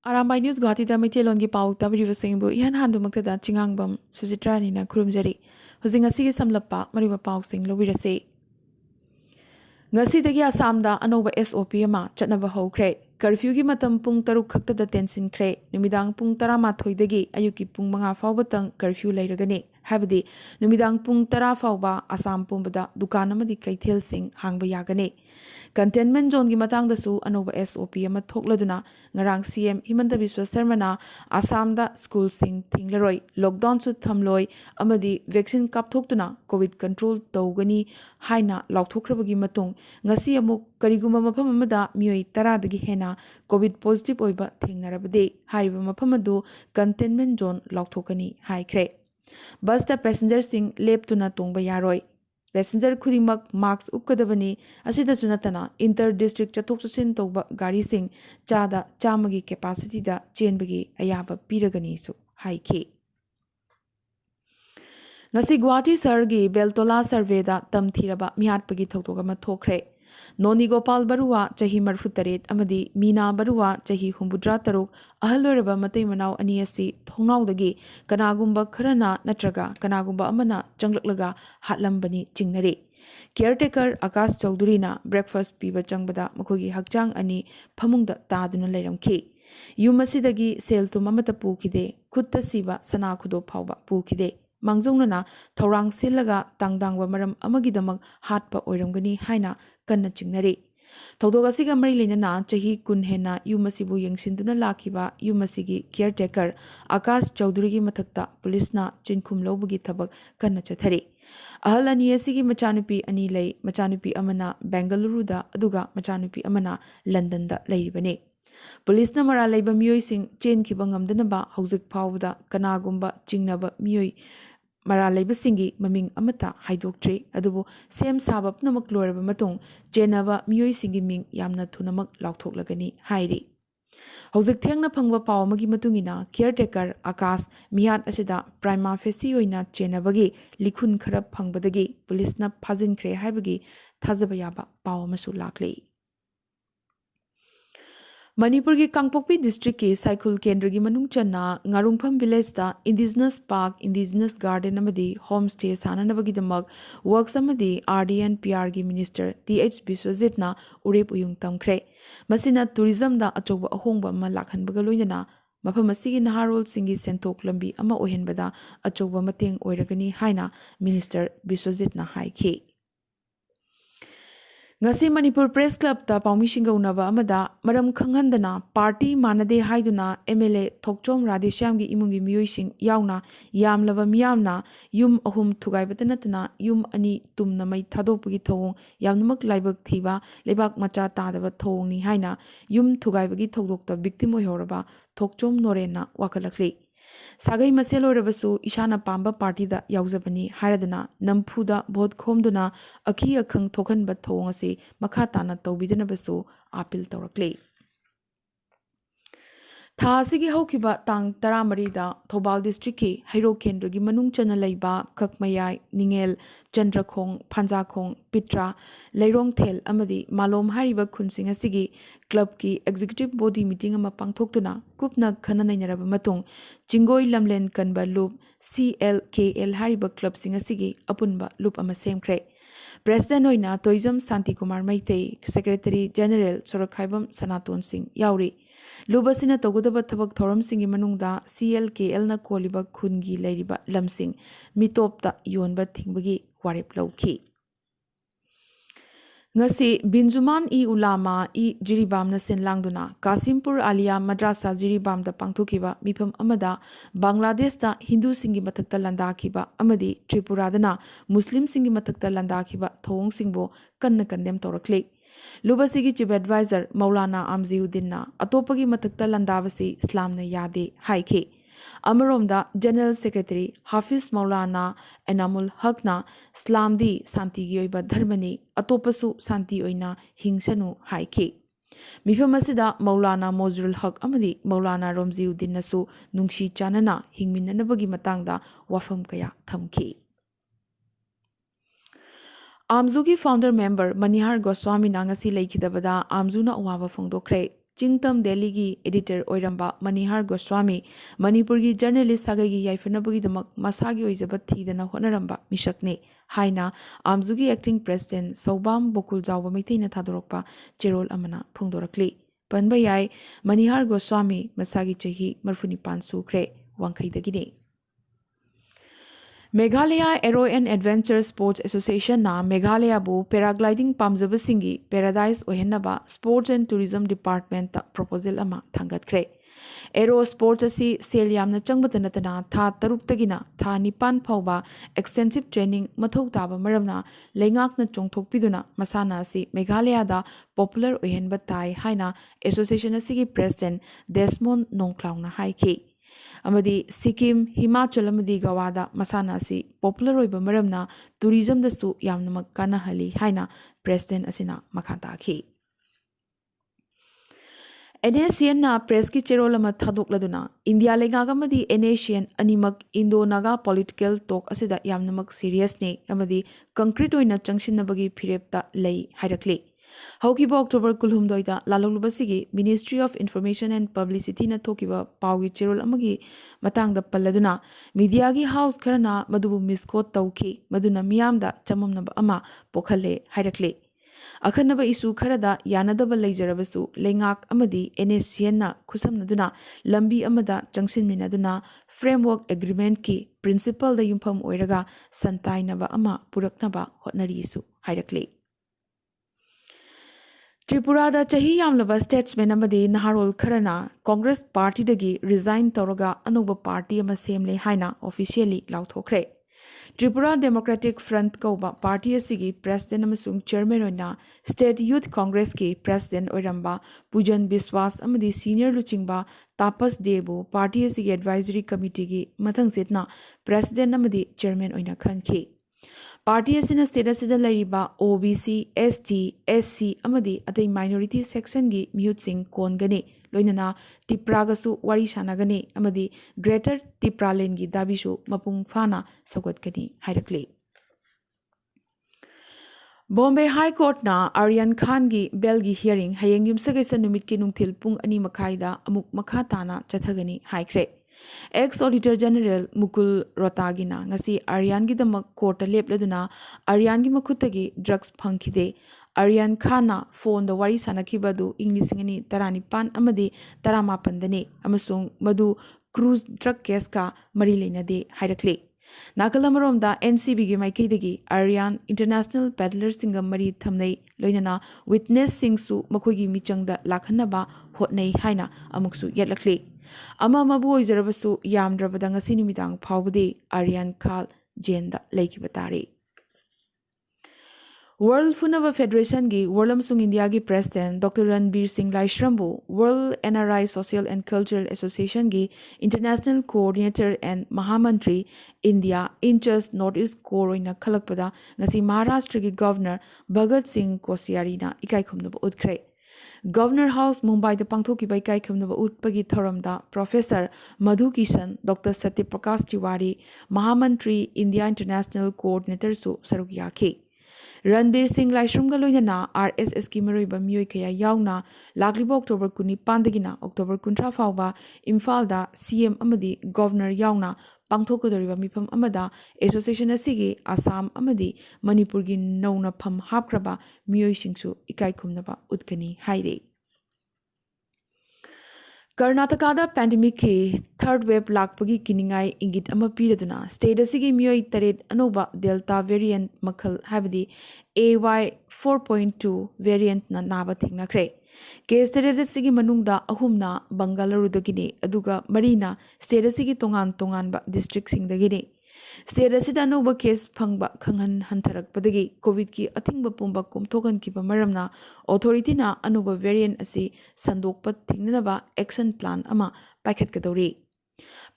Arambai News Guwahati da Maithelongi Pau tabiribasingbu ihan handumaktada chingangbam Sujitrani na khurumjari hujing asigi samlappa mariba pausing lobirase ngasidagi Assamda anoba SOP ama chatnaba hokre curfew gi matam pung 6 khaktada tensinkre numidang pung 13 dagi ayuki pung 5 fawbatang curfew leiragani habadi numidang pung 10 fawba Assam pumbada dukan amadi kaithel sing hangba yagani Containment zone gi matang da su anoba SOP ama thokladuna ngarang CM Himanta Biswa Sarma na Assam da school sing thinglaroi lockdown su thamloi amadi vaccine kapthoktuna COVID control tawgani haina lauthokrabagi matung ngasi amuk kariguma mafam amada mioi 10 dagi hena COVID positive oiba thingnarabade hariba mafam adu containment zone lauthokani haikre bus da passenger sing leptuna tongba yaroi Passenger khudingmak marks upkadabani asidasu natana inter district chathok chasin tawba gari sing chada chamagi capacity da chenbagi ayaba piragani su haikhe ngasi Guwahati sargi Beltola survey da tamthiraba mihatpagi thoktoga ma thokre Noni Gopal Barua chahi marfutaret amadi Meena Barua chahi humbudra taruk ahaloraba matai manau ani asi thongnawdagi kanagumba kharana natraga kanagumba amana changlaklaga hatlambani chingnare caretaker Akash Chaudhary na breakfast piba changbada makogi hakchang ani phamungda taduna leiramkhi yum asidagi seltum amata pukhide khutta siba sana khudo phawba pukhide Mangjongna Thorang Silaga Tangdangwa Maram Amagidamak Hatpa Oiramgani Haina Kanna Chingnari. Todogasiga Mari Lena Chahi Kunhena Yumasibu Yangsinduna Lakiba Yumasigi caretaker Akash Chaudhary Matakta Police-na Chinkum Lobugi Tabak Kanna Chathari. Ahal Aniyasigi Machanupi Anilay Machanupi Amana Bengaluru-da Aduga Machanupi Amana London-da Lairibane. Police na mara laiba miyoi sing chain ki bangam danaba hauzik phawda kanagumba chingnaba miyoi mara laiba singi maming amata haidoktre adubu sem saba pnamak loraba matung chenaba miyoi singi ming yamna thunamak laukhthoklagani hairi hauzik thengna phangba paw amagi matungina caretaker Akash mihat asida prima facie oina chenabagi likhun khara phangbadagi police na phajinkre haibagi thajaba yaba paw amasu lakle Manipuri Kangpokpi district ki cycle kendra gi manung channa ngarungpham village da indigenous park indigenous garden amadi homestay sananabagi damak works amadi RDN PR gi minister TH Biswajit na urep uyung tamkhre masina tourism da achoba ahongba ma lakhanbaga loinana mafam asigi naharol singi sentok lambi ama ohenbada achoba mateng oiragani haina minister Biswajit na haikhe Ngasi Manipur Press Club ta Paumishinga unaba amada maram khanghandana party manade haiduna MLA Thokchom Radheshyam gi imungi miyoising yauna yamlaba miyamna yum ahum thugaibatanatna yum ani tumna mai thadopagi thawong yamnamak laibak thiba lebak macha tadaba thawong ni haina yum thugaibagi thawdokta victim oihoraba Thokchom Norena wakalakli Sagai Maselораbasu Ishana Pamba Party da Yauzabani Haradana Nampuda Bod Khomduna Aki Akhang Thokan Bat Thongasi Makhatana Tobidanabasu Apil Taurakle Thasigi Hokiba Tang Taramarida Thobal District ki Hairo Kendra gi Manung Chana Laiba Kakmayai Ningel Chandrakhong Phanjakhong Pitra Leirong Thel Amadi Malom Hariba Khunsing asigi club ki executive body meeting ama pangthoktuna kupna khananainaraba matung Chingoi Lamlen Kanba Loop CLKL Hariba club sing asigi apunba loop ama semkhre President oina Toizam Santi Kumar Maitei Secretary General Sorakhaibam Sanaton Singh Yauri Lubasina Togodaba Thabak Thoram Singi Manungda CLKL na Koliba Khungi Lairiba Lamsing Mitopta Yonba Thingbagi Warep Lauki Ngasi Binjuman i Ulama i Jiribam na Senlangduna Kasimpur Alia Madrasa Jiribam da Pangthukiba Mifam Amada Bangladesh da Hindu Singi Matakta Landakiba Amadi Tripura dana Muslim Singi Matakta Landakiba Thong Singbo Kanna Kandem Torakle Lubasigi Chief Advisor Maulana Amziuddin na Atopagi Matakta Landavasi Islam na Yade Haikhe Amaromda General Secretary Hafiz Maulana Enamul Haqna Islamdi Santi Gyoiba Dharmani Atopasu Santi Oina Hingsanu Haikhe Mifamasida Maulana Mozrul Haq Amadi Maulana Romziuddin Nasu Nungshi Chanana Hingminanabagi Matangda Wafam Kaya Thamki Amzu ki founder member Manihar Goswami Nangasi Laikidabada Amzu na Uwaba Fongdokre Chingtam Delhi gi editor oiramba Manihar Goswami Manipur gi journalist sagai gi yaifanabugi damak masagi oijaba thidana honaramba mishakne haina amzugi acting president Saubam Bokul Jawba Maithaina thadorokpa cherol amana phongdorakli panba yai Manihar Goswami masagi chahi marfunipan sukre wangkhaidagine Meghalaya Aero and Adventure Sports Association na Meghalaya bu paragliding pamjabasingi paradise ohenaba Sports and Tourism Department ta proposal ama thangatkre Aero Sports asi sel yamna changbata natana tha taruktagina tha nipan phawba extensive training mathau taba maramna leingakna chongthokpiduna masana asi Meghalaya da popular ohenba tai haina association asigi president Desmond Nongklaungna haiki amadi Sikkim Himachal amadi Gawada masana asi popular oiba maramna tourism dasu yamnamak kanahali haina president asina makhata khi NACN na press ki cherol ama thadokladuna India lengaga amadi NACN animak Indo-Naga political talk asida yamnamak serious ne amadi concrete oina changsinnabagi phirepta lei hairakli Haukiba October kulhumdoida lalolubasigi Ministry of Information and Publicity na thokiba paugi cherol amagi matangda palladuna media gi house kharana madubu misquote tawki maduna miyamda chamamnaba ama pokhalle hairakle akhanaba isu kharada yanadaba leijarabasu lengak amadi NACN na khusamnaduna lambi amada changsinminaduna framework agreement ki principle da yumpham oiraga santainaba ama puraknaba hotnari isu hairakle Tripura da chahi yamlaba statesman amadi naharol kharana Congress party dagi resign tawraga anuba party ama semle haina officially lauthokre Tripura Democratic Front kauba party asigi president amasung chairman oina State Youth Congress ki president oiramba Pujan Biswas amadi senior luchingba Tapas Debu party asigi advisory committee gi mathang setna president amadi chairman oina khanki Party asina state asida lairiba OBC, ST, SC amadi atai minority section gi mute sing kongani loinana Tipragasu wari sanagani amadi Greater Tipraland gi dabisu mapung fana sagotkani hairakli Bombay High Court na Aryan Khan gi bail gi hearing hayeng yumsagaisa numit ki nungthil pung ani makhaida amuk makha tana chathagani haikre Ex-Auditor General Mukul Rotagina ngasi Aryan gi damak court lepladuna Aryan gi makhutagi drugs phangkhide Aryan Khana phone da wari sanakibadu Englishingani taranipan amadi taramapandani amasung madu cruise drug case ka mari leinade hairakle Nakalamaromda NCB gi maikaidagi Aryan International Peddler Singam mari thamnei loinana witness singsu makhogi michangda lakhanaba hotnei haina amuksu yatlakle ama mabu oizarabasu yamdrabada ngasi numidang phawbudi Aryan Khal jenda leikibatari World Funaba Federation gi World Amsung India gi President Dr. Ranbir Singh Laishrambu World NRI Social and Cultural Association gi International Coordinator and Mahamantri India Inchas Northeast Core ina khalakpada ngasi Maharashtra gi Governor Bhagat Singh Koshyari na ikai khumnaba utkre Governor House Mumbai da pangthoki bai kai khumnaba utpagi thoramda Professor Madhu Kishan Dr. Satya Prakash Tiwari Mahamantri India International Coordinator su saruk yakhi Ranbir Singh Laishramga loinana RSS ki maroiba miyoi kaya yauna lakliba October 19 dagina October 30 fawba Imphal da CM amadi Governor yauna pangthokadoriba mifam amada association asigi Assam amadi Manipur gi nauna pham hapkraba miyoi singsu ikai khumnaba utkani haire Karnataka da pandemic ki third wave lakpagi kiningai ingit ama piraduna state asigi miyoi taret anoba delta variant makhal habadi AY 4.2 variant na naba thingnakre case taret asigi manungda ahumna Bangalore dagini aduga marina state asigi tongan ba district sing dagini state asida anoba case phangba khanghan hantharakpadagi covid ki athingba pumba komthokan kiba maramna authority na anoba variant asi sandokpa thingnaba action plan ama paikhatkadori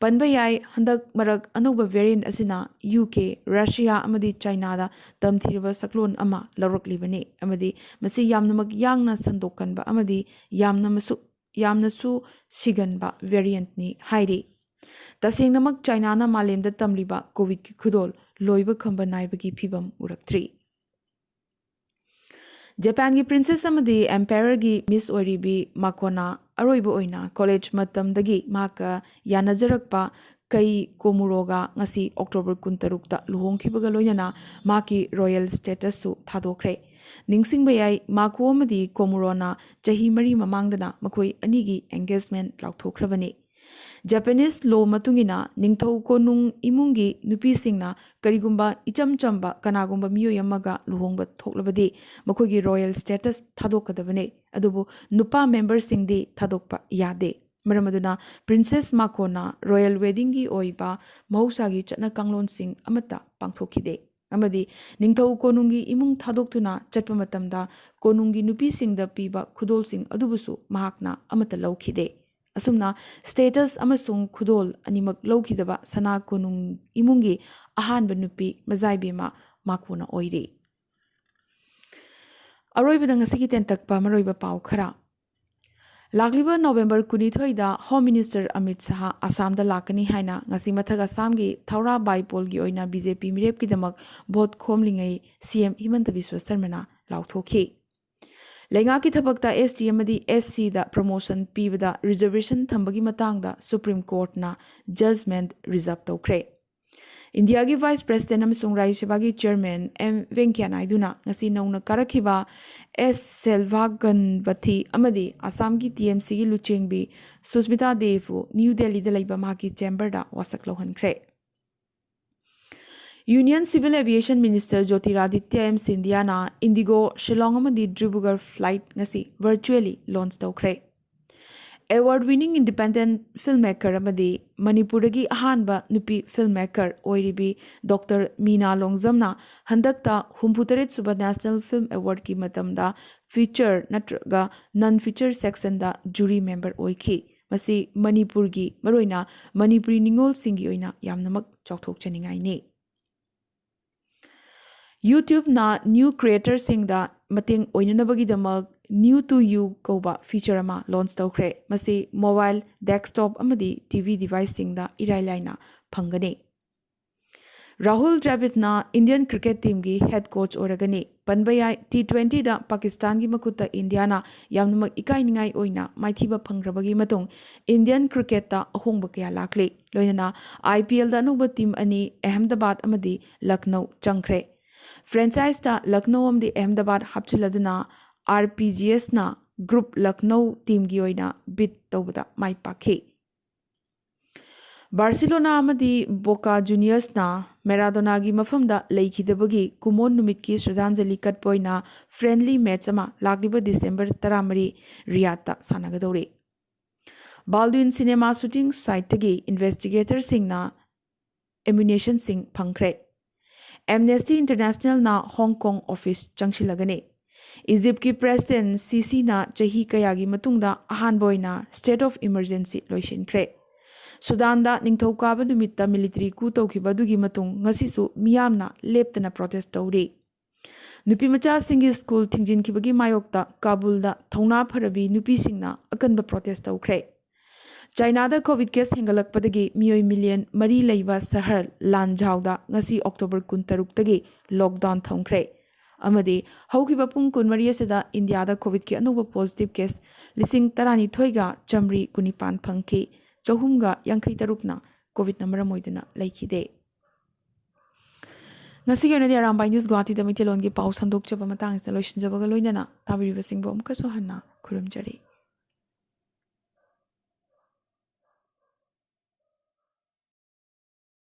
panba yai handak marak anoba variant asina UK Russia amadi China da tamthirba saklon ama lawraklibani amadi masi yamnamak yangna sandokanba amadi yamnasu siganba variant ni hairi Tasengnamak China na malemda tamliba COVID ki khudol loiba khamba naibagi phibam uraktri Japan gi princess amadi emperor gi miss oiribi makona aroibo oina college matamdagi maka yanajarakpa kai komuroga ngasi October 16 ta luhongkhibaga loinana maki royal status su thadokre ningsingba yai mako amadi komurona chahi mari mamangdana makoi anigi engagement lauthokhrabani Japanese law matungina ningthau konung imungi nupi singna karigumba icham chamba kanagumba miyo yamaga luhongba thoklabadi makogi royal status thadokadabane adubu nupa member singdi thadokpa yade maramaduna princess makona royal wedding gi oiba mahusagi chana kanglon sing amata pangthokide amadi ningthau konungi imung thadoktuna chatpa matamda konungi nupi singda piba khudol sing adubusu mahakna amata laukhide asumna status amasung khudol animak laukhidaba sana konung imungi ahanba nupi mazaibema makuna oire aroibada ngasigi tentakpa maroiba pau khara Lagliba November 12 da Home Minister Amit Shah Assam da lakani haina ngasi mathaga Assam gi Thaura Baipol gi oina BJP mirep ki damak vote khomlingai CM Himanta Biswa Sarmana lauthokhi Lenga ki thabakta ST amadi SC da promotion pibada reservation thambagi matangda Supreme Court na judgment reserve tawkre India gi Vice President amsung Rajya Sabha gi Chairman M Venkaiah Naidu na ngasi nauna karakhiba S Selva Ganbathi amadi Assam gi TMC gi Luchengbi Susmita Devu New Delhi da laiba maki chamber da wasak lohankre Union Civil Aviation Minister Jyotiraditya M Scindia na Indigo Shillong amadi Dibrugarh flight ngasi virtually launch tawkre Award-winning independent filmmaker amadi Manipuragi ahanba nupi filmmaker oiribi Dr. Meena Longzamna handakta Humputaret Suba National Film Award ki matamda feature natraga non-feature section da jury member oiki masi Manipurgi maroina Manipuri Ningol singi oina yamnamak chokthok chaningai ni YouTube na new creator singda mateng oinanabagi damak new to you koba feature ama launch tawkre masi mobile desktop amadi TV device singda irailaina phangani Rahul Dravid na Indian cricket team gi head coach oragani panbayai T20 da Pakistan gi makutta India na yamnamak ikainingai oina maithiba phangrabagi matung Indian cricket ta ahongba kya lakli loinana IPL da anuba team ani Ahmedabad amadi Lucknow changkhre franchise ta Lucknow amdi Ahmedabad hapchiladuna RPGS na group Lucknow team gi oina bid tawbada mai pakhi Barcelona amadi Boca Juniors na Maradona gi mafamda leikhidabagi kumon numit ki Shraddhanjali katpoina friendly match ama lagliba December 13 Riyadh ta sanagadore Baldwin Cinema Shooting Site tagi investigator singna ammunition sing phangkhre Amnesty International na Hong Kong office changshilagane Egypt ki president Sisi na chahi kayagi matungda ahanboina state of emergency loishinkre Sudan da ningthokaba numitta military coup tawkhiba dugi matung ngasisu miyamna leptana protest tawri nupi macha singi school thingjin khibagi mayokta Kabul da thauna pharabi nupi singna akanba protest tawkhre China da COVID case hengalakpadagi miyoi million mari leiba sahar Lanzhou da ngasi October 16 tagi lockdown thamkhre amadi haukiba pung kunmari asida India da COVID ki anuba positive case lising tarani thoiga chamri kunipan phangki chahumga yankai tarukna COVID number moiduna laikhide ngasi gena de Arambai News Guwahati da mitelon gi pau sandok chaba matang sa loishin jabaga loinana tabiri basing bom kaso hanna khurumjari